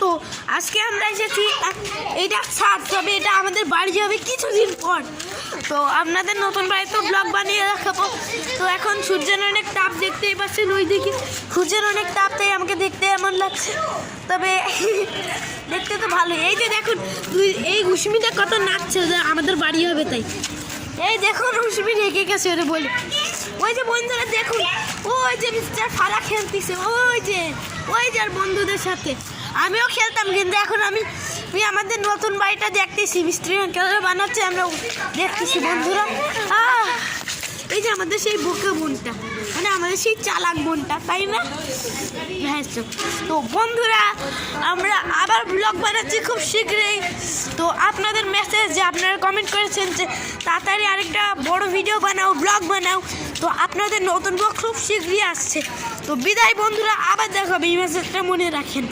তো আজকে আমরা এসেছি এইটা ছাদ, তবে এটা আমাদের বাড়ি যাবে কিছুদিন পর। তো আপনাদের নতুন বাড়িতে ব্লগ বানিয়ে রাখাবো। তো এখন সূর্যের অনেক তাপ, দেখতেই পাচ্ছেন ওই দিকে সূর্যের অনেক তাপ, তাই আমাকে দেখতে এমন লাগছে, তবে দেখতে তো ভালোই। এই যে দেখুন এই উষ্মিটা কত নাচছে, যে আমাদের বাড়ি হবে তাই। এই দেখুন উষ্মি রেখে গেছে ওরে বলে। ওই যে বন্ধুরা দেখুন, ওই যে মিস্টার ফারা খেলতেছে, ওই যে আর বন্ধুদের সাথে। আমিও খেলতাম, কিন্তু এখন আমি আমাদের নতুন বাড়িটা দেখতেছি, মিস্ত্রি কেন বানাচ্ছে আমরা দেখতেছি বন্ধুরা। এই যে আমাদের সেই বোকা বোনটা, মানে আমাদের সেই চালাক বোনটা, তাই না? হ্যাঁ। তো বন্ধুরা আমরা আবার ব্লগ বানাচ্ছি খুব শীঘ্রই। তো আপনাদের মেসেজ যে আপনারা কমেন্ট করেছেন যে তাড়াতাড়ি আরেকটা বড় ভিডিও বানাও, ব্লগ বানাও, তো আপনাদের নতুন ব্লগ খুব শীঘ্রই আসছে। তো বিদায় বন্ধুরা, আবার দেখা হবে, এই মেসেজটা মনে রাখেন।